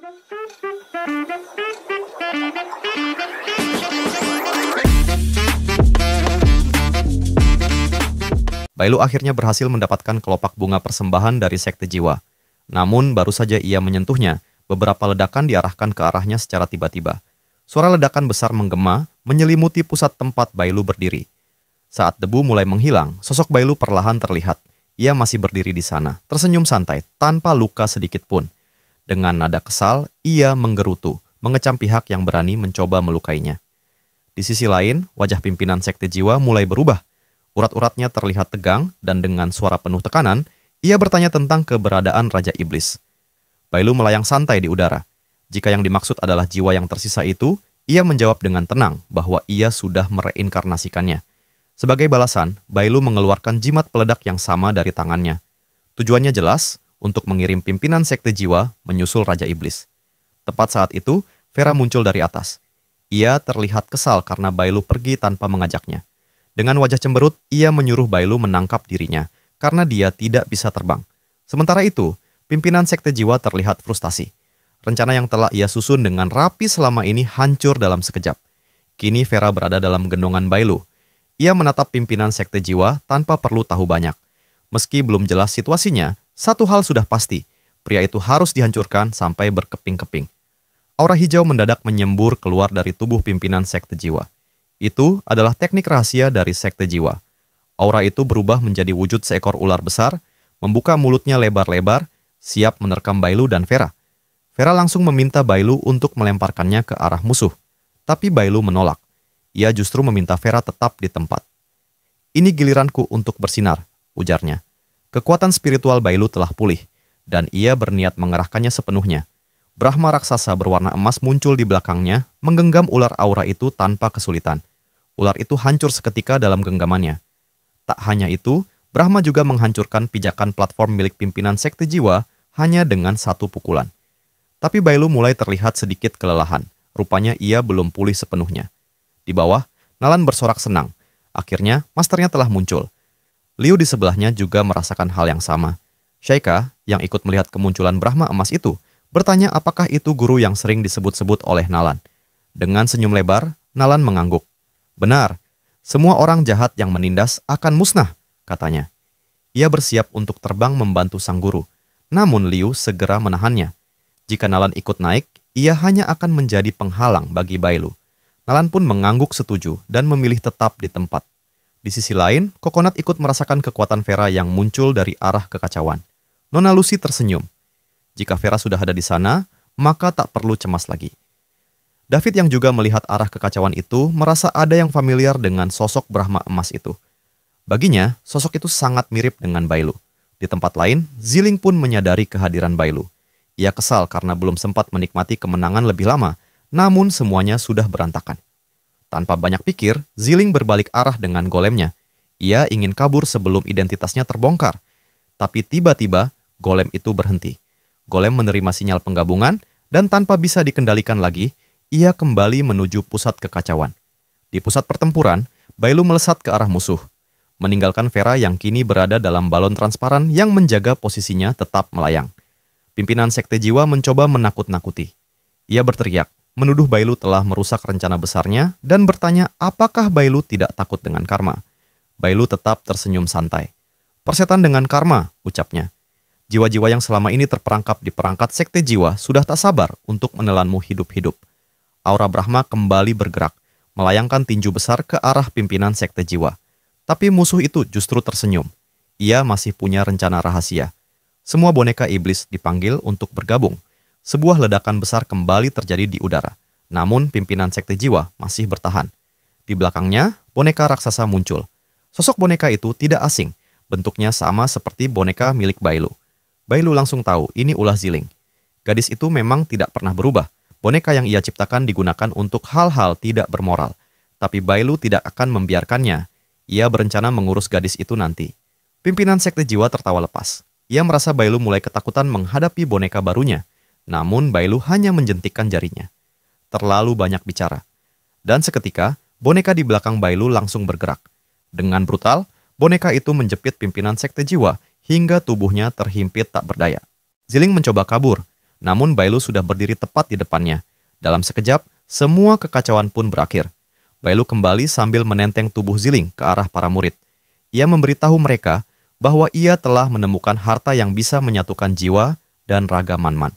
Bailu akhirnya berhasil mendapatkan kelopak bunga persembahan dari Sekte Jiwa. Namun, baru saja ia menyentuhnya, beberapa ledakan diarahkan ke arahnya secara tiba-tiba. Suara ledakan besar menggema, menyelimuti pusat tempat Bailu berdiri. Saat debu mulai menghilang, sosok Bailu perlahan terlihat. Ia masih berdiri di sana, tersenyum santai, tanpa luka sedikit pun. Dengan nada kesal, ia menggerutu, mengecam pihak yang berani mencoba melukainya. Di sisi lain, wajah pimpinan Sekte Jiwa mulai berubah. Urat-uratnya terlihat tegang, dan dengan suara penuh tekanan, ia bertanya tentang keberadaan Raja Iblis. Bailu melayang santai di udara. Jika yang dimaksud adalah jiwa yang tersisa itu, ia menjawab dengan tenang bahwa ia sudah mereinkarnasikannya. Sebagai balasan, Bailu mengeluarkan jimat peledak yang sama dari tangannya. Tujuannya jelas, untuk mengirim pimpinan Sekte Jiwa menyusul Raja Iblis. Tepat saat itu, Vera muncul dari atas. Ia terlihat kesal karena Bailu pergi tanpa mengajaknya. Dengan wajah cemberut, ia menyuruh Bailu menangkap dirinya, karena dia tidak bisa terbang. Sementara itu, pimpinan Sekte Jiwa terlihat frustasi. Rencana yang telah ia susun dengan rapi selama ini hancur dalam sekejap. Kini Vera berada dalam gendongan Bailu. Ia menatap pimpinan Sekte Jiwa tanpa perlu tahu banyak. Meski belum jelas situasinya, satu hal sudah pasti, pria itu harus dihancurkan sampai berkeping-keping. Aura hijau mendadak menyembur keluar dari tubuh pimpinan Sekte Jiwa. Itu adalah teknik rahasia dari Sekte Jiwa. Aura itu berubah menjadi wujud seekor ular besar, membuka mulutnya lebar-lebar, siap menerkam Bailu dan Vera. Vera langsung meminta Bailu untuk melemparkannya ke arah musuh. Tapi Bailu menolak. Ia justru meminta Vera tetap di tempat. "Ini giliranku untuk bersinar," ujarnya. Kekuatan spiritual Bailu telah pulih, dan ia berniat mengerahkannya sepenuhnya. Brahma raksasa berwarna emas muncul di belakangnya, menggenggam ular aura itu tanpa kesulitan. Ular itu hancur seketika dalam genggamannya. Tak hanya itu, Brahma juga menghancurkan pijakan platform milik pimpinan Sekte Jiwa hanya dengan satu pukulan. Tapi Bailu mulai terlihat sedikit kelelahan. Rupanya ia belum pulih sepenuhnya. Di bawah, Nalan bersorak senang. Akhirnya, masternya telah muncul. Liu di sebelahnya juga merasakan hal yang sama. Shaika, yang ikut melihat kemunculan Brahma emas itu, bertanya apakah itu guru yang sering disebut-sebut oleh Nalan. Dengan senyum lebar, Nalan mengangguk. "Benar, semua orang jahat yang menindas akan musnah," katanya. Ia bersiap untuk terbang membantu sang guru. Namun Liu segera menahannya. Jika Nalan ikut naik, ia hanya akan menjadi penghalang bagi Bailu. Nalan pun mengangguk setuju dan memilih tetap di tempat. Di sisi lain, Coconut ikut merasakan kekuatan Vera yang muncul dari arah kekacauan. Nona Lucy tersenyum. Jika Vera sudah ada di sana, maka tak perlu cemas lagi. David yang juga melihat arah kekacauan itu merasa ada yang familiar dengan sosok Brahma emas itu. Baginya, sosok itu sangat mirip dengan Bailu. Di tempat lain, Ziling pun menyadari kehadiran Bailu. Ia kesal karena belum sempat menikmati kemenangan lebih lama, namun semuanya sudah berantakan. Tanpa banyak pikir, Ziling berbalik arah dengan golemnya. Ia ingin kabur sebelum identitasnya terbongkar. Tapi tiba-tiba, golem itu berhenti. Golem menerima sinyal penggabungan, dan tanpa bisa dikendalikan lagi, ia kembali menuju pusat kekacauan. Di pusat pertempuran, Bailu melesat ke arah musuh, meninggalkan Vera yang kini berada dalam balon transparan yang menjaga posisinya tetap melayang. Pimpinan Sekte Jiwa mencoba menakut-nakuti. Ia berteriak, menuduh Bailu telah merusak rencana besarnya, dan bertanya apakah Bailu tidak takut dengan karma. Bailu tetap tersenyum santai. "Persetan dengan karma," ucapnya. "Jiwa-jiwa yang selama ini terperangkap di perangkat Sekte Jiwa sudah tak sabar untuk menelanmu hidup-hidup." Aura Brahma kembali bergerak, melayangkan tinju besar ke arah pimpinan Sekte Jiwa. Tapi musuh itu justru tersenyum. Ia masih punya rencana rahasia. Semua boneka iblis dipanggil untuk bergabung. Sebuah ledakan besar kembali terjadi di udara. Namun pimpinan Sekte Jiwa masih bertahan. Di belakangnya, boneka raksasa muncul. Sosok boneka itu tidak asing. Bentuknya sama seperti boneka milik Bailu. Bailu langsung tahu ini ulah Ziling. Gadis itu memang tidak pernah berubah. Boneka yang ia ciptakan digunakan untuk hal-hal tidak bermoral. Tapi Bailu tidak akan membiarkannya. Ia berencana mengurus gadis itu nanti. Pimpinan Sekte Jiwa tertawa lepas. Ia merasa Bailu mulai ketakutan menghadapi boneka barunya. Namun Bailu hanya menjentikkan jarinya. Terlalu banyak bicara. Dan seketika, boneka di belakang Bailu langsung bergerak. Dengan brutal, boneka itu menjepit pimpinan Sekte Jiwa hingga tubuhnya terhimpit tak berdaya. Ziling mencoba kabur, Namun Bailu sudah berdiri tepat di depannya. Dalam sekejap, semua kekacauan pun berakhir. Bailu kembali sambil menenteng tubuh Ziling ke arah para murid. Ia memberitahu mereka bahwa ia telah menemukan harta yang bisa menyatukan jiwa dan raga Man-Man.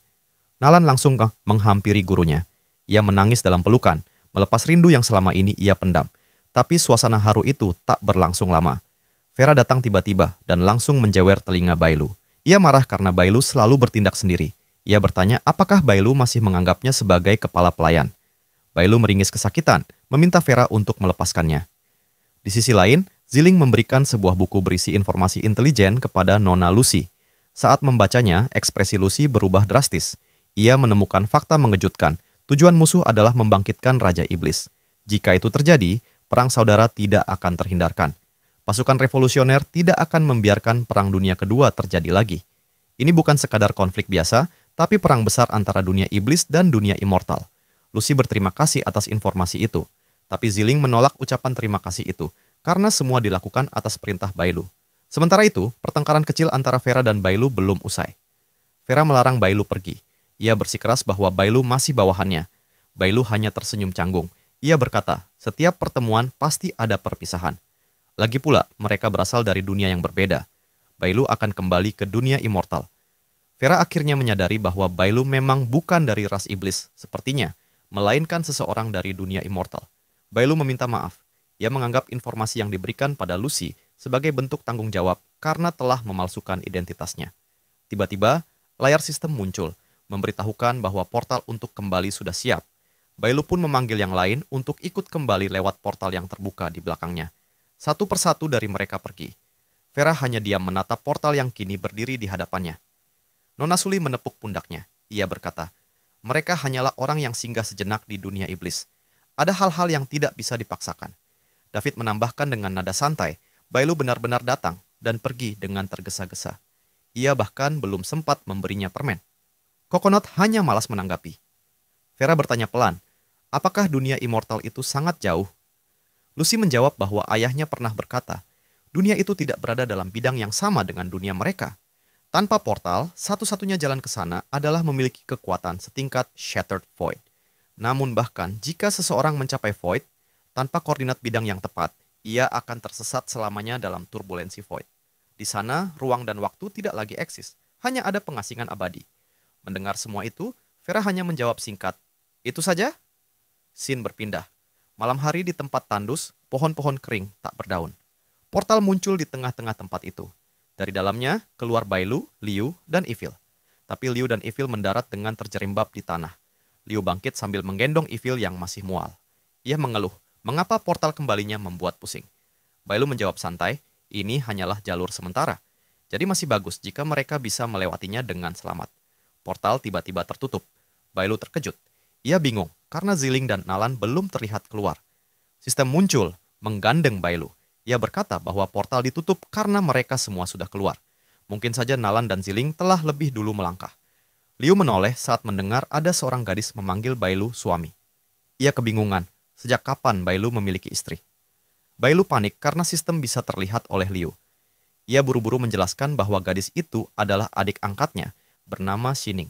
Nalan langsung menghampiri gurunya. Ia menangis dalam pelukan, melepas rindu yang selama ini ia pendam. Tapi suasana haru itu tak berlangsung lama. Vera datang tiba-tiba dan langsung menjewer telinga Bailu. Ia marah karena Bailu selalu bertindak sendiri. Ia bertanya apakah Bailu masih menganggapnya sebagai kepala pelayan. Bailu meringis kesakitan, meminta Vera untuk melepaskannya. Di sisi lain, Ziling memberikan sebuah buku berisi informasi intelijen kepada Nona Lucy. Saat membacanya, ekspresi Lucy berubah drastis. Ia menemukan fakta mengejutkan. Tujuan musuh adalah membangkitkan Raja Iblis. Jika itu terjadi, perang saudara tidak akan terhindarkan. Pasukan revolusioner tidak akan membiarkan Perang Dunia Kedua terjadi lagi. Ini bukan sekadar konflik biasa, tapi perang besar antara dunia iblis dan dunia immortal. Lucy berterima kasih atas informasi itu, tapi Ziling menolak ucapan terima kasih itu, karena semua dilakukan atas perintah Bailu. Sementara itu, pertengkaran kecil antara Vera dan Bailu belum usai. Vera melarang Bailu pergi. Ia bersikeras bahwa Bailu masih bawahannya. Bailu hanya tersenyum canggung. Ia berkata, setiap pertemuan pasti ada perpisahan. Lagi pula, mereka berasal dari dunia yang berbeda. Bailu akan kembali ke dunia immortal. Vera akhirnya menyadari bahwa Bailu memang bukan dari ras iblis, sepertinya, melainkan seseorang dari dunia immortal. Bailu meminta maaf. Ia menganggap informasi yang diberikan pada Lucy sebagai bentuk tanggung jawab karena telah memalsukan identitasnya. Tiba-tiba, layar sistem muncul, memberitahukan bahwa portal untuk kembali sudah siap. Bailu pun memanggil yang lain untuk ikut kembali lewat portal yang terbuka di belakangnya. Satu persatu dari mereka pergi. Vera hanya diam menatap portal yang kini berdiri di hadapannya. Nona Suli menepuk pundaknya. Ia berkata, mereka hanyalah orang yang singgah sejenak di dunia iblis. Ada hal-hal yang tidak bisa dipaksakan. David menambahkan dengan nada santai, Bailu benar-benar datang dan pergi dengan tergesa-gesa. Ia bahkan belum sempat memberinya permen. Coconut hanya malas menanggapi. Vera bertanya pelan, apakah dunia immortal itu sangat jauh? Lucy menjawab bahwa ayahnya pernah berkata, dunia itu tidak berada dalam bidang yang sama dengan dunia mereka. Tanpa portal, satu-satunya jalan ke sana adalah memiliki kekuatan setingkat Shattered Void. Namun bahkan jika seseorang mencapai Void, tanpa koordinat bidang yang tepat, ia akan tersesat selamanya dalam turbulensi Void. Di sana, ruang dan waktu tidak lagi eksis, hanya ada pengasingan abadi. Mendengar semua itu, Vera hanya menjawab singkat, itu saja? Scene berpindah. Malam hari di tempat tandus, pohon-pohon kering tak berdaun. Portal muncul di tengah-tengah tempat itu. Dari dalamnya, keluar Bailu, Liu, dan Evil. Tapi Liu dan Evil mendarat dengan terjerembab di tanah. Liu bangkit sambil menggendong Evil yang masih mual. Ia mengeluh, mengapa portal kembalinya membuat pusing. Bailu menjawab santai, ini hanyalah jalur sementara. Jadi masih bagus jika mereka bisa melewatinya dengan selamat. Portal tiba-tiba tertutup. Bailu terkejut. Ia bingung, karena Ziling dan Nalan belum terlihat keluar. Sistem muncul, menggandeng Bailu. Ia berkata bahwa portal ditutup karena mereka semua sudah keluar. Mungkin saja Nalan dan Ziling telah lebih dulu melangkah. Liu menoleh saat mendengar ada seorang gadis memanggil Bailu suami. Ia kebingungan, sejak kapan Bailu memiliki istri. Bailu panik karena sistem bisa terlihat oleh Liu. Ia buru-buru menjelaskan bahwa gadis itu adalah adik angkatnya, bernama Xining.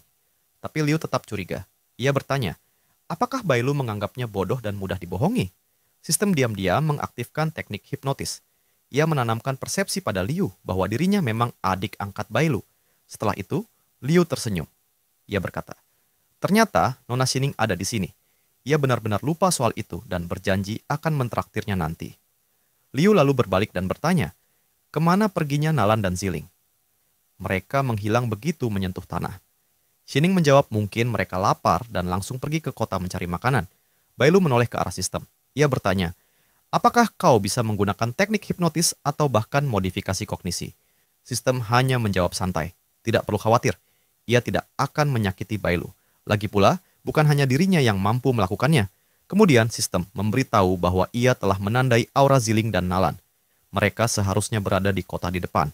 Tapi Liu tetap curiga. Ia bertanya, apakah Bailu menganggapnya bodoh dan mudah dibohongi? Sistem diam-diam mengaktifkan teknik hipnotis. Ia menanamkan persepsi pada Liu bahwa dirinya memang adik angkat Bailu. Setelah itu, Liu tersenyum. Ia berkata, ternyata Nona Xining ada di sini. Ia benar-benar lupa soal itu dan berjanji akan mentraktirnya nanti. Liu lalu berbalik dan bertanya, kemana perginya Nalan dan Ziling? Mereka menghilang begitu menyentuh tanah. Xining menjawab mungkin mereka lapar dan langsung pergi ke kota mencari makanan. Bailu menoleh ke arah sistem. Ia bertanya, apakah kau bisa menggunakan teknik hipnotis atau bahkan modifikasi kognisi? Sistem hanya menjawab santai. Tidak perlu khawatir. Ia tidak akan menyakiti Bailu. Lagi pula, bukan hanya dirinya yang mampu melakukannya. Kemudian sistem memberitahu bahwa ia telah menandai aura Ziling dan Nalan. Mereka seharusnya berada di kota di depan.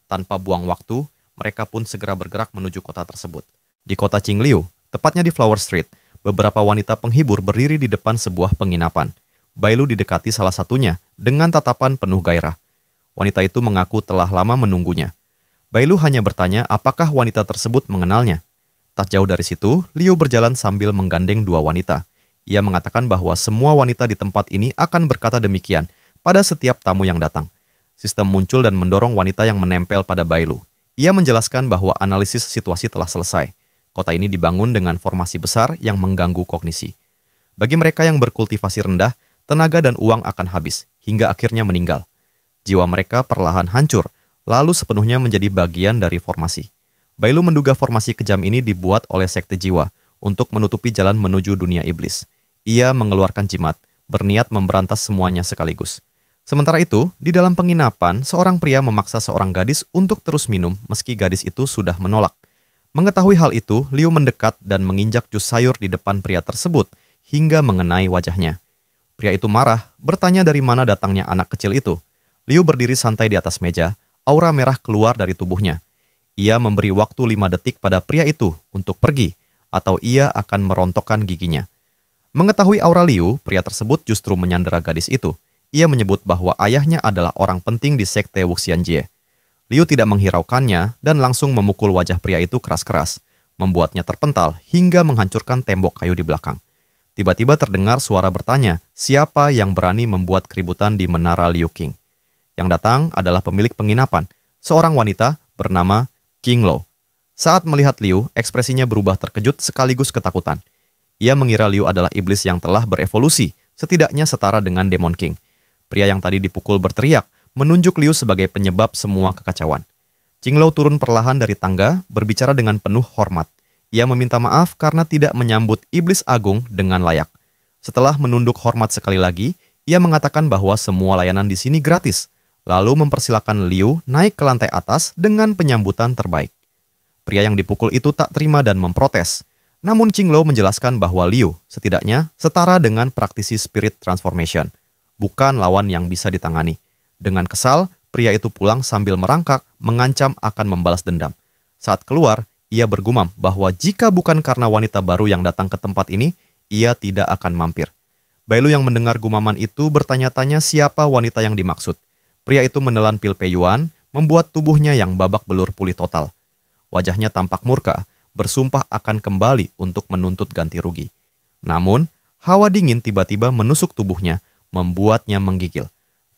Tanpa buang waktu, mereka pun segera bergerak menuju kota tersebut. Di kota Qingliu, tepatnya di Flower Street, beberapa wanita penghibur berdiri di depan sebuah penginapan. Bailu didekati salah satunya dengan tatapan penuh gairah. Wanita itu mengaku telah lama menunggunya. Bailu hanya bertanya apakah wanita tersebut mengenalnya. Tak jauh dari situ, Liu berjalan sambil menggandeng dua wanita. Ia mengatakan bahwa semua wanita di tempat ini akan berkata demikian pada setiap tamu yang datang. Sistem muncul dan mendorong wanita yang menempel pada Bailu. Ia menjelaskan bahwa analisis situasi telah selesai. Kota ini dibangun dengan formasi besar yang mengganggu kognisi. Bagi mereka yang berkultivasi rendah, tenaga dan uang akan habis, hingga akhirnya meninggal. Jiwa mereka perlahan hancur, lalu sepenuhnya menjadi bagian dari formasi. Bailu menduga formasi kejam ini dibuat oleh sekte jiwa untuk menutupi jalan menuju dunia iblis. Ia mengeluarkan jimat, berniat memberantas semuanya sekaligus. Sementara itu, di dalam penginapan, seorang pria memaksa seorang gadis untuk terus minum meski gadis itu sudah menolak. Mengetahui hal itu, Liu mendekat dan menginjak jus sayur di depan pria tersebut hingga mengenai wajahnya. Pria itu marah, bertanya dari mana datangnya anak kecil itu. Liu berdiri santai di atas meja, aura merah keluar dari tubuhnya. Ia memberi waktu 5 detik pada pria itu untuk pergi, atau ia akan merontokkan giginya. Mengetahui aura Liu, pria tersebut justru menyandera gadis itu. Ia menyebut bahwa ayahnya adalah orang penting di sekte Wuxianjie. Liu tidak menghiraukannya dan langsung memukul wajah pria itu keras-keras, membuatnya terpental hingga menghancurkan tembok kayu di belakang. Tiba-tiba terdengar suara bertanya, siapa yang berani membuat keributan di menara Liu Qing. Yang datang adalah pemilik penginapan, seorang wanita bernama Qing Lo. Saat melihat Liu, ekspresinya berubah terkejut sekaligus ketakutan. Ia mengira Liu adalah iblis yang telah berevolusi, setidaknya setara dengan Demon King. Pria yang tadi dipukul berteriak, menunjuk Liu sebagai penyebab semua kekacauan. Qing Lo turun perlahan dari tangga, berbicara dengan penuh hormat. Ia meminta maaf karena tidak menyambut iblis agung dengan layak. Setelah menunduk hormat sekali lagi, ia mengatakan bahwa semua layanan di sini gratis, lalu mempersilakan Liu naik ke lantai atas dengan penyambutan terbaik. Pria yang dipukul itu tak terima dan memprotes. Namun Qing Lo menjelaskan bahwa Liu setidaknya setara dengan praktisi spirit transformation, bukan lawan yang bisa ditangani. Dengan kesal, pria itu pulang sambil merangkak, mengancam akan membalas dendam. Saat keluar, ia bergumam bahwa jika bukan karena wanita baru yang datang ke tempat ini, ia tidak akan mampir. Bailu yang mendengar gumaman itu bertanya-tanya siapa wanita yang dimaksud. Pria itu menelan pil peyuan, membuat tubuhnya yang babak belur pulih total. Wajahnya tampak murka, bersumpah akan kembali untuk menuntut ganti rugi. Namun, hawa dingin tiba-tiba menusuk tubuhnya, membuatnya menggigil.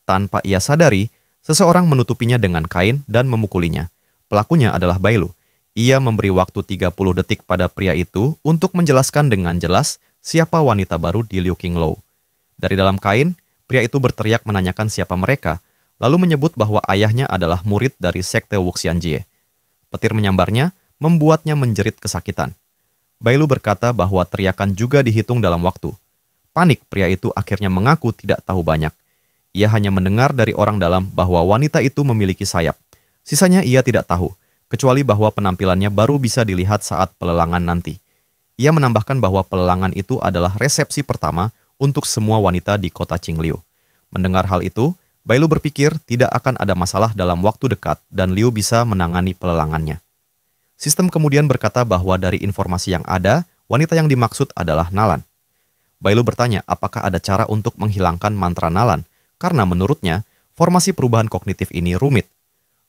Tanpa ia sadari, seseorang menutupinya dengan kain dan memukulinya. Pelakunya adalah Bailu. Ia memberi waktu 30 detik pada pria itu untuk menjelaskan dengan jelas siapa wanita baru di Liu Qing Lo. Dari dalam kain, pria itu berteriak menanyakan siapa mereka, lalu menyebut bahwa ayahnya adalah murid dari sekte Wuxianjie. Petir menyambarnya, membuatnya menjerit kesakitan. Bailu berkata bahwa teriakan juga dihitung dalam waktu. Panik, pria itu akhirnya mengaku tidak tahu banyak. Ia hanya mendengar dari orang dalam bahwa wanita itu memiliki sayap. Sisanya ia tidak tahu, kecuali bahwa penampilannya baru bisa dilihat saat pelelangan nanti. Ia menambahkan bahwa pelelangan itu adalah resepsi pertama untuk semua wanita di kota Qingliu. Mendengar hal itu, Bailu berpikir tidak akan ada masalah dalam waktu dekat dan Liu bisa menangani pelelangannya. Sistem kemudian berkata bahwa dari informasi yang ada, wanita yang dimaksud adalah Nalan. Bailu bertanya apakah ada cara untuk menghilangkan mantra Nalan, karena menurutnya, formasi perubahan kognitif ini rumit.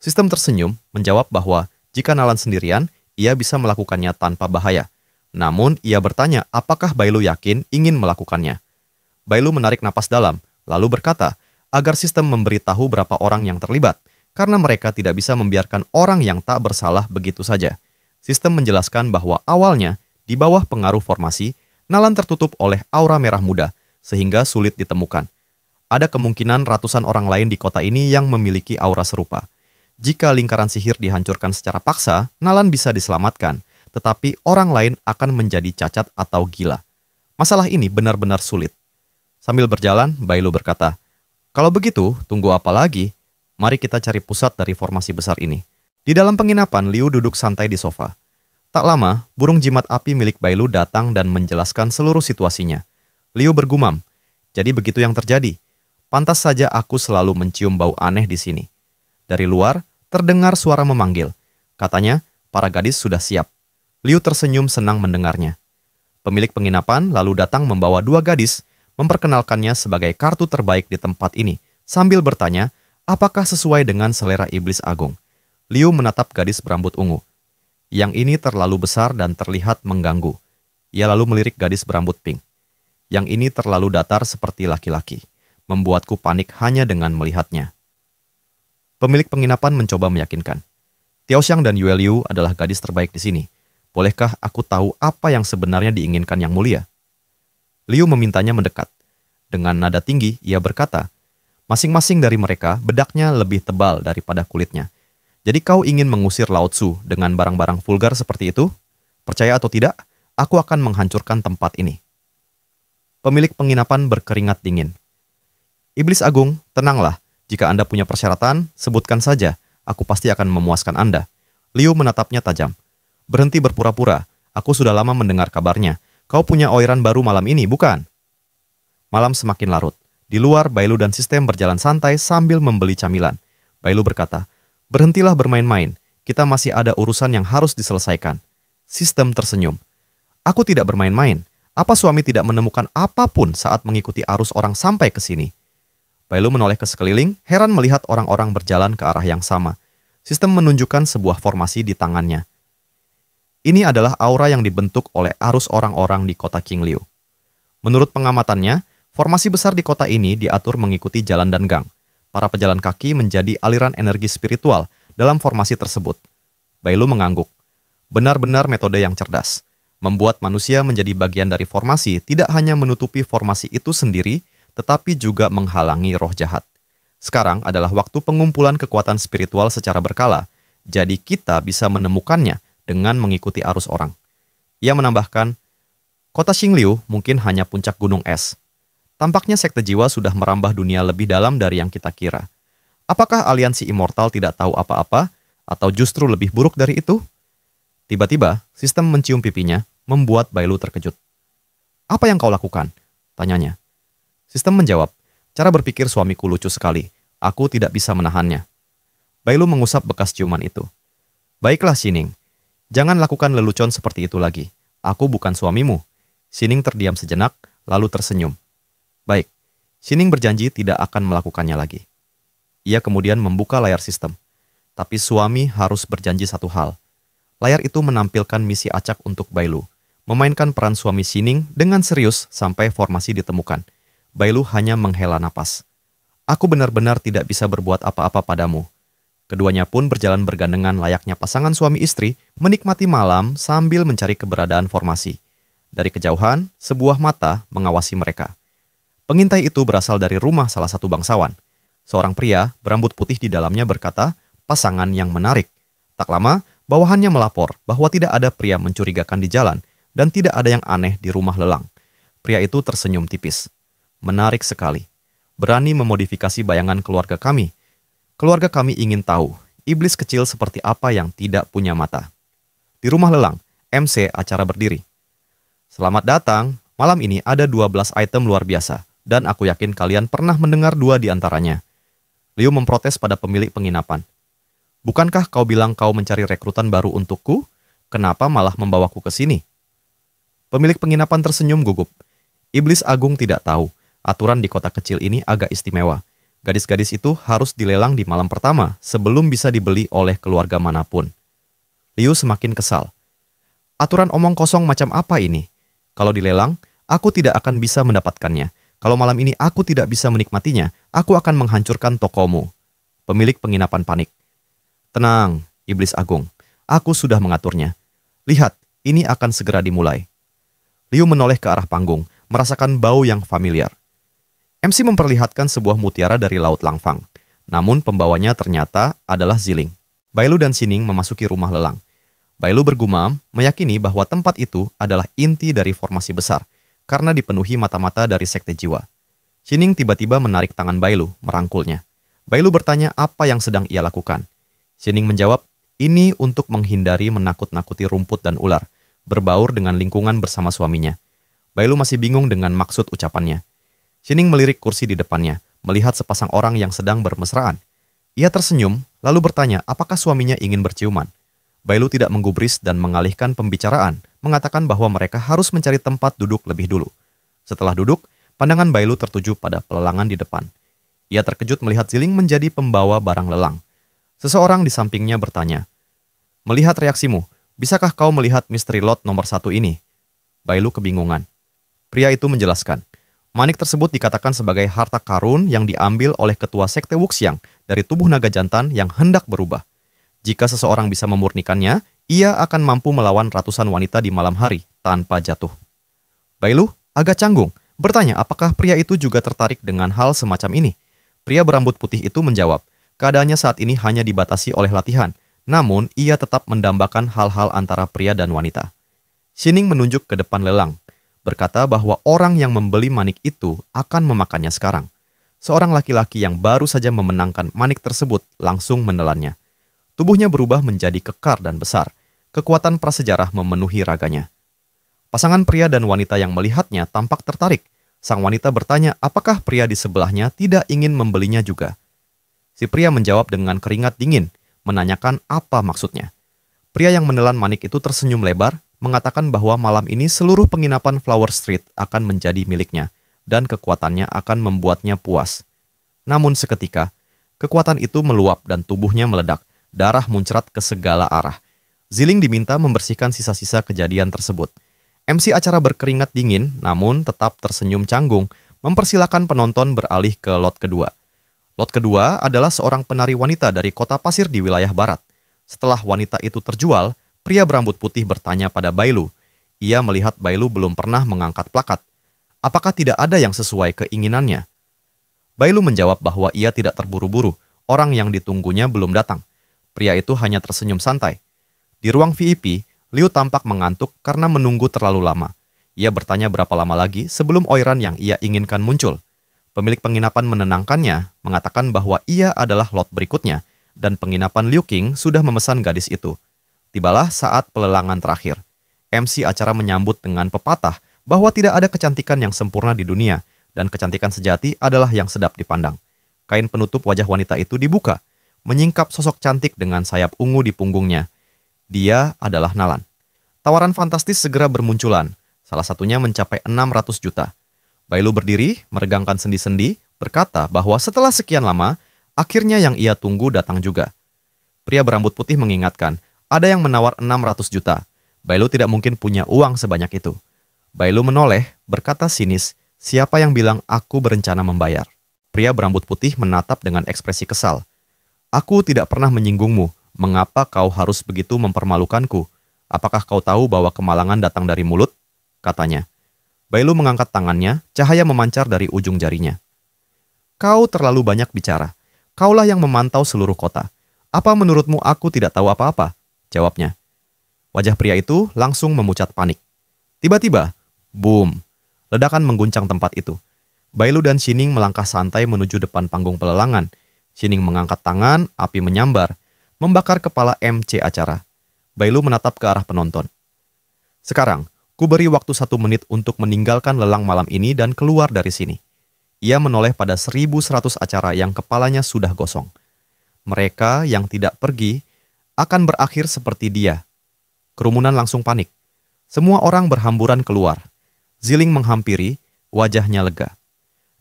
Sistem tersenyum, menjawab bahwa jika Nalan sendirian, ia bisa melakukannya tanpa bahaya. Namun, ia bertanya apakah Bailu yakin ingin melakukannya. Bailu menarik napas dalam, lalu berkata agar sistem memberitahu berapa orang yang terlibat, karena mereka tidak bisa membiarkan orang yang tak bersalah begitu saja. Sistem menjelaskan bahwa awalnya, di bawah pengaruh formasi, Nalan tertutup oleh aura merah muda, sehingga sulit ditemukan. Ada kemungkinan ratusan orang lain di kota ini yang memiliki aura serupa. Jika lingkaran sihir dihancurkan secara paksa, Nalan bisa diselamatkan, tetapi orang lain akan menjadi cacat atau gila. Masalah ini benar-benar sulit. Sambil berjalan, Bailu berkata, "Kalau begitu, tunggu apa lagi? Mari kita cari pusat dari formasi besar ini." Di dalam penginapan, Liu duduk santai di sofa. Tak lama, burung jimat api milik Bailu datang dan menjelaskan seluruh situasinya. Liu bergumam, "Jadi begitu yang terjadi. Pantas saja aku selalu mencium bau aneh di sini." Dari luar, terdengar suara memanggil. Katanya, para gadis sudah siap. Liu tersenyum senang mendengarnya. Pemilik penginapan lalu datang membawa 2 gadis, memperkenalkannya sebagai kartu terbaik di tempat ini, sambil bertanya, apakah sesuai dengan selera iblis agung. Liu menatap gadis berambut ungu. Yang ini terlalu besar dan terlihat mengganggu. Ia lalu melirik gadis berambut pink. Yang ini terlalu datar seperti laki-laki. Membuatku panik hanya dengan melihatnya. Pemilik penginapan mencoba meyakinkan. Tiaoxiang dan Yue Liu adalah gadis terbaik di sini. Bolehkah aku tahu apa yang sebenarnya diinginkan Yang Mulia? Liu memintanya mendekat. Dengan nada tinggi, ia berkata, masing-masing dari mereka bedaknya lebih tebal daripada kulitnya. Jadi kau ingin mengusir Lao Tzu dengan barang-barang vulgar seperti itu? Percaya atau tidak, aku akan menghancurkan tempat ini. Pemilik penginapan berkeringat dingin. Iblis Agung, tenanglah. Jika Anda punya persyaratan, sebutkan saja. Aku pasti akan memuaskan Anda. Liu menatapnya tajam. Berhenti berpura-pura. Aku sudah lama mendengar kabarnya. Kau punya oiran baru malam ini, bukan? Malam semakin larut. Di luar, Bailu dan Sistem berjalan santai sambil membeli camilan. Bailu berkata, berhentilah bermain-main. Kita masih ada urusan yang harus diselesaikan. Sistem tersenyum. Aku tidak bermain-main. Apa suami tidak menemukan apapun saat mengikuti arus orang sampai ke sini? Bailu menoleh ke sekeliling, heran melihat orang-orang berjalan ke arah yang sama. Sistem menunjukkan sebuah formasi di tangannya. Ini adalah aura yang dibentuk oleh arus orang-orang di kota Qingliu. Menurut pengamatannya, formasi besar di kota ini diatur mengikuti jalan dan gang. Para pejalan kaki menjadi aliran energi spiritual dalam formasi tersebut. Bailu mengangguk. Benar-benar metode yang cerdas. Membuat manusia menjadi bagian dari formasi tidak hanya menutupi formasi itu sendiri, tetapi juga menghalangi roh jahat. Sekarang adalah waktu pengumpulan kekuatan spiritual secara berkala, jadi kita bisa menemukannya dengan mengikuti arus orang. Ia menambahkan, kota Qingliu mungkin hanya puncak gunung es. Tampaknya sekte jiwa sudah merambah dunia lebih dalam dari yang kita kira. Apakah aliansi immortal tidak tahu apa-apa, atau justru lebih buruk dari itu? Tiba-tiba, Sistem mencium pipinya, membuat Bailu terkejut. Apa yang kau lakukan? Tanyanya. Sistem menjawab, cara berpikir suamiku lucu sekali. Aku tidak bisa menahannya. Bailu mengusap bekas ciuman itu. Baiklah, Xining. Jangan lakukan lelucon seperti itu lagi. Aku bukan suamimu. Xining terdiam sejenak, lalu tersenyum. Baik, Xining berjanji tidak akan melakukannya lagi. Ia kemudian membuka layar Sistem. Tapi suami harus berjanji satu hal. Layar itu menampilkan misi acak untuk Bailu. Memainkan peran suami Xining dengan serius sampai formasi ditemukan. Bailu hanya menghela napas. Aku benar-benar tidak bisa berbuat apa-apa padamu. Keduanya pun berjalan bergandengan layaknya pasangan suami istri menikmati malam sambil mencari keberadaan formasi. Dari kejauhan, sebuah mata mengawasi mereka. Pengintai itu berasal dari rumah salah satu bangsawan. Seorang pria berambut putih di dalamnya berkata, pasangan yang menarik. Tak lama, bawahannya melapor bahwa tidak ada pria mencurigakan di jalan dan tidak ada yang aneh di rumah lelang. Pria itu tersenyum tipis. Menarik sekali. Berani memodifikasi bayangan keluarga kami. Keluarga kami ingin tahu, iblis kecil seperti apa yang tidak punya mata. Di rumah lelang, MC acara berdiri. Selamat datang, malam ini ada 12 item luar biasa, dan aku yakin kalian pernah mendengar 2 di antaranya. Liu memprotes pada pemilik penginapan. Bukankah kau bilang kau mencari rekrutan baru untukku? Kenapa malah membawaku ke sini? Pemilik penginapan tersenyum gugup. Iblis Agung tidak tahu, aturan di kota kecil ini agak istimewa. Gadis-gadis itu harus dilelang di malam pertama sebelum bisa dibeli oleh keluarga manapun. Liu semakin kesal. Aturan omong kosong macam apa ini? Kalau dilelang, aku tidak akan bisa mendapatkannya. Kalau malam ini aku tidak bisa menikmatinya, aku akan menghancurkan tokomu. Pemilik penginapan panik. Tenang, Iblis Agung. Aku sudah mengaturnya. Lihat, ini akan segera dimulai. Liu menoleh ke arah panggung, merasakan bau yang familiar. MC memperlihatkan sebuah mutiara dari Laut Langfang. Namun pembawanya ternyata adalah Ziling. Bailu dan Xining memasuki rumah lelang. Bailu bergumam, meyakini bahwa tempat itu adalah inti dari formasi besar, karena dipenuhi mata-mata dari sekte jiwa. Xining tiba-tiba menarik tangan Bailu, merangkulnya. Bailu bertanya apa yang sedang ia lakukan. Xining menjawab, ini untuk menghindari menakut-nakuti rumput dan ular, berbaur dengan lingkungan bersama suaminya. Bailu masih bingung dengan maksud ucapannya. Xining melirik kursi di depannya, melihat sepasang orang yang sedang bermesraan. Ia tersenyum, lalu bertanya apakah suaminya ingin berciuman. Bailu tidak menggubris dan mengalihkan pembicaraan, mengatakan bahwa mereka harus mencari tempat duduk lebih dulu. Setelah duduk, pandangan Bailu tertuju pada pelelangan di depan. Ia terkejut melihat Ziling menjadi pembawa barang lelang. Seseorang di sampingnya bertanya, melihat reaksimu, Bisakah kau melihat misteri lot nomor 1 ini? Bailu kebingungan. Pria itu menjelaskan. Manik tersebut dikatakan sebagai harta karun yang diambil oleh ketua sekte Wuxiang dari tubuh naga jantan yang hendak berubah. Jika seseorang bisa memurnikannya, ia akan mampu melawan ratusan wanita di malam hari tanpa jatuh. Bailu agak canggung, bertanya apakah pria itu juga tertarik dengan hal semacam ini. Pria berambut putih itu menjawab, keadaannya saat ini hanya dibatasi oleh latihan, namun ia tetap mendambakan hal-hal antara pria dan wanita. Xining menunjuk ke depan lelang, berkata bahwa orang yang membeli manik itu akan memakannya sekarang. Seorang laki-laki yang baru saja memenangkan manik tersebut langsung menelannya. Tubuhnya berubah menjadi kekar dan besar. Kekuatan prasejarah memenuhi raganya. Pasangan pria dan wanita yang melihatnya tampak tertarik. Sang wanita bertanya apakah pria di sebelahnya tidak ingin membelinya juga. Si pria menjawab dengan keringat dingin, menanyakan apa maksudnya. Pria yang menelan manik itu tersenyum lebar, mengatakan bahwa malam ini seluruh penginapan Flower Street akan menjadi miliknya, dan kekuatannya akan membuatnya puas. Namun seketika, kekuatan itu meluap dan tubuhnya meledak, darah muncrat ke segala arah. Ziling diminta membersihkan sisa-sisa kejadian tersebut. MC acara berkeringat dingin, namun tetap tersenyum canggung, mempersilakan penonton beralih ke lot kedua. Lot kedua adalah seorang penari wanita dari kota pasir di wilayah barat. Setelah wanita itu terjual, pria berambut putih bertanya pada Bailu. Ia melihat Bailu belum pernah mengangkat plakat. Apakah tidak ada yang sesuai keinginannya? Bailu menjawab bahwa ia tidak terburu-buru, orang yang ditunggunya belum datang. Pria itu hanya tersenyum santai. Di ruang VIP, Liu tampak mengantuk karena menunggu terlalu lama. Ia bertanya berapa lama lagi sebelum Oiran yang ia inginkan muncul. Pemilik penginapan menenangkannya, mengatakan bahwa ia adalah lot berikutnya, dan penginapan Liu Qing sudah memesan gadis itu. Tibalah saat pelelangan terakhir. MC acara menyambut dengan pepatah bahwa tidak ada kecantikan yang sempurna di dunia, dan kecantikan sejati adalah yang sedap dipandang. Kain penutup wajah wanita itu dibuka, menyingkap sosok cantik dengan sayap ungu di punggungnya. Dia adalah Nalan. Tawaran fantastis segera bermunculan, salah satunya mencapai 600 juta. Bailu berdiri, meregangkan sendi-sendi, berkata bahwa setelah sekian lama, akhirnya yang ia tunggu datang juga. Pria berambut putih mengingatkan, ada yang menawar 600 juta. Bailu tidak mungkin punya uang sebanyak itu. Bailu menoleh, berkata sinis, siapa yang bilang aku berencana membayar? Pria berambut putih menatap dengan ekspresi kesal. Aku tidak pernah menyinggungmu. Mengapa kau harus begitu mempermalukanku? Apakah kau tahu bahwa kemalangan datang dari mulut? Katanya. Bailu mengangkat tangannya, cahaya memancar dari ujung jarinya. Kau terlalu banyak bicara. Kaulah yang memantau seluruh kota. Apa menurutmu aku tidak tahu apa-apa? Jawabnya. Wajah pria itu langsung memucat panik. Tiba-tiba, boom, ledakan mengguncang tempat itu. Bailu dan Xining melangkah santai menuju depan panggung pelelangan. Xining mengangkat tangan, api menyambar, membakar kepala MC acara. Bailu menatap ke arah penonton. Sekarang, ku beri waktu 1 menit untuk meninggalkan lelang malam ini dan keluar dari sini. Ia menoleh pada 1.100 acara yang kepalanya sudah gosong. Mereka yang tidak pergi akan berakhir seperti dia. Kerumunan langsung panik. Semua orang berhamburan keluar. Ziling menghampiri, wajahnya lega.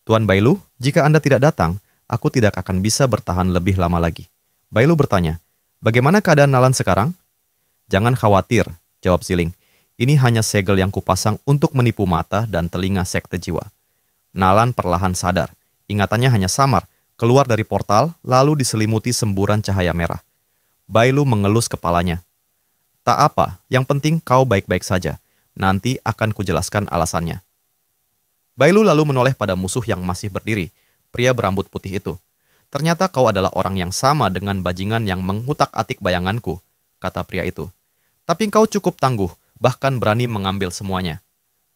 Tuan Bailu, jika Anda tidak datang, aku tidak akan bisa bertahan lebih lama lagi. Bailu bertanya, bagaimana keadaan Nalan sekarang? Jangan khawatir, jawab Ziling. Ini hanya segel yang kupasang untuk menipu mata dan telinga sekte jiwa. Nalan perlahan sadar. Ingatannya hanya samar, keluar dari portal, lalu diselimuti semburan cahaya merah. Bailu mengelus kepalanya. Tak apa, yang penting kau baik-baik saja. Nanti akan kujelaskan alasannya. Bailu lalu menoleh pada musuh yang masih berdiri, pria berambut putih itu. Ternyata kau adalah orang yang sama dengan bajingan yang mengutak-atik bayanganku, kata pria itu. Tapi kau cukup tangguh, bahkan berani mengambil semuanya.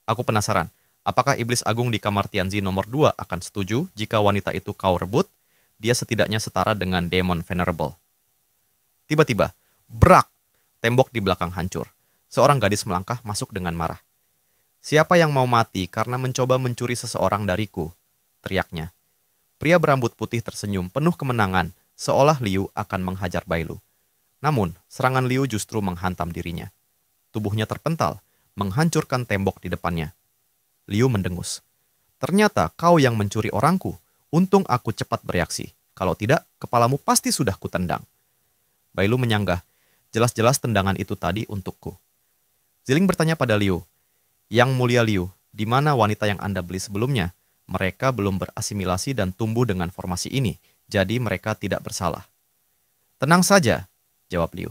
Aku penasaran, apakah iblis agung di kamar Tianzi nomor 2 akan setuju jika wanita itu kau rebut? Dia setidaknya setara dengan Demon Venerable. Tiba-tiba, brak! Tembok di belakang hancur. Seorang gadis melangkah masuk dengan marah. Siapa yang mau mati karena mencoba mencuri seseorang dariku? Teriaknya. Pria berambut putih tersenyum penuh kemenangan, seolah Liu akan menghajar Bailu. Namun, serangan Liu justru menghantam dirinya. Tubuhnya terpental, menghancurkan tembok di depannya. Liu mendengus. Ternyata kau yang mencuri orangku. Untung aku cepat bereaksi. Kalau tidak, kepalamu pasti sudah kutendang. Bailu menyanggah. Jelas-jelas tendangan itu tadi untukku. Ziling bertanya pada Liu, Yang mulia Liu, di mana wanita yang Anda beli sebelumnya? Mereka belum berasimilasi dan tumbuh dengan formasi ini, jadi mereka tidak bersalah. Tenang saja, jawab Liu.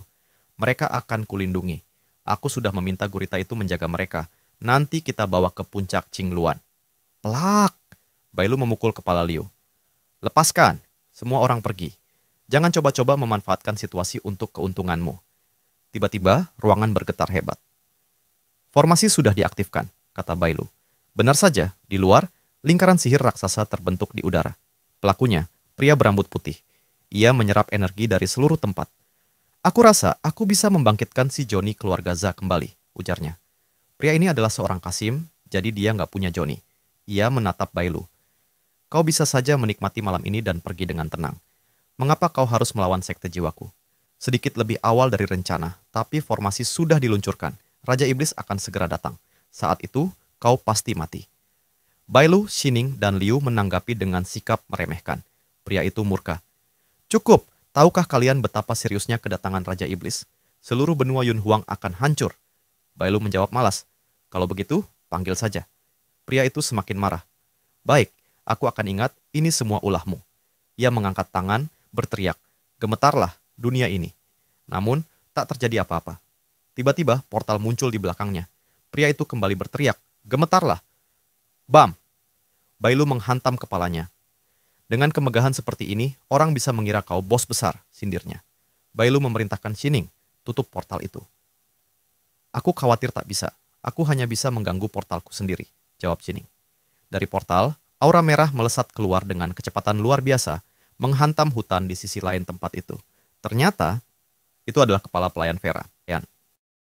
Mereka akan kulindungi. Aku sudah meminta gurita itu menjaga mereka. Nanti kita bawa ke puncak Qingluan. Pelak! Bailu memukul kepala Liu. Lepaskan, semua orang pergi. Jangan coba-coba memanfaatkan situasi untuk keuntunganmu. Tiba-tiba, ruangan bergetar hebat. Formasi sudah diaktifkan, kata Bailu. Benar saja, di luar, lingkaran sihir raksasa terbentuk di udara. Pelakunya, pria berambut putih. Ia menyerap energi dari seluruh tempat. Aku rasa aku bisa membangkitkan si Johnny keluarga Za kembali, ujarnya. Pria ini adalah seorang Kasim, jadi dia nggak punya Johnny. Ia menatap Bailu. Kau bisa saja menikmati malam ini dan pergi dengan tenang. Mengapa kau harus melawan sekte jiwaku? Sedikit lebih awal dari rencana, tapi formasi sudah diluncurkan. Raja Iblis akan segera datang. Saat itu, kau pasti mati. Bailu, Shining, dan Liu menanggapi dengan sikap meremehkan. Pria itu murka. Cukup, tahukah kalian betapa seriusnya kedatangan Raja Iblis? Seluruh benua Yunhuang akan hancur. Bailu menjawab malas. Kalau begitu, panggil saja. Pria itu semakin marah. Baik, aku akan ingat ini semua ulahmu. Ia mengangkat tangan, berteriak. Gemetarlah dunia ini. Namun, tak terjadi apa-apa. Tiba-tiba, portal muncul di belakangnya. Pria itu kembali berteriak. Gemetarlah. Bam! Bailu menghantam kepalanya. Dengan kemegahan seperti ini, orang bisa mengira kau bos besar, sindirnya. Bailu memerintahkan Shining, tutup portal itu. Aku khawatir tak bisa. Aku hanya bisa mengganggu portalku sendiri, jawab Shining. Dari portal, aura merah melesat keluar dengan kecepatan luar biasa, menghantam hutan di sisi lain tempat itu. Ternyata, itu adalah kepala pelayan Vera.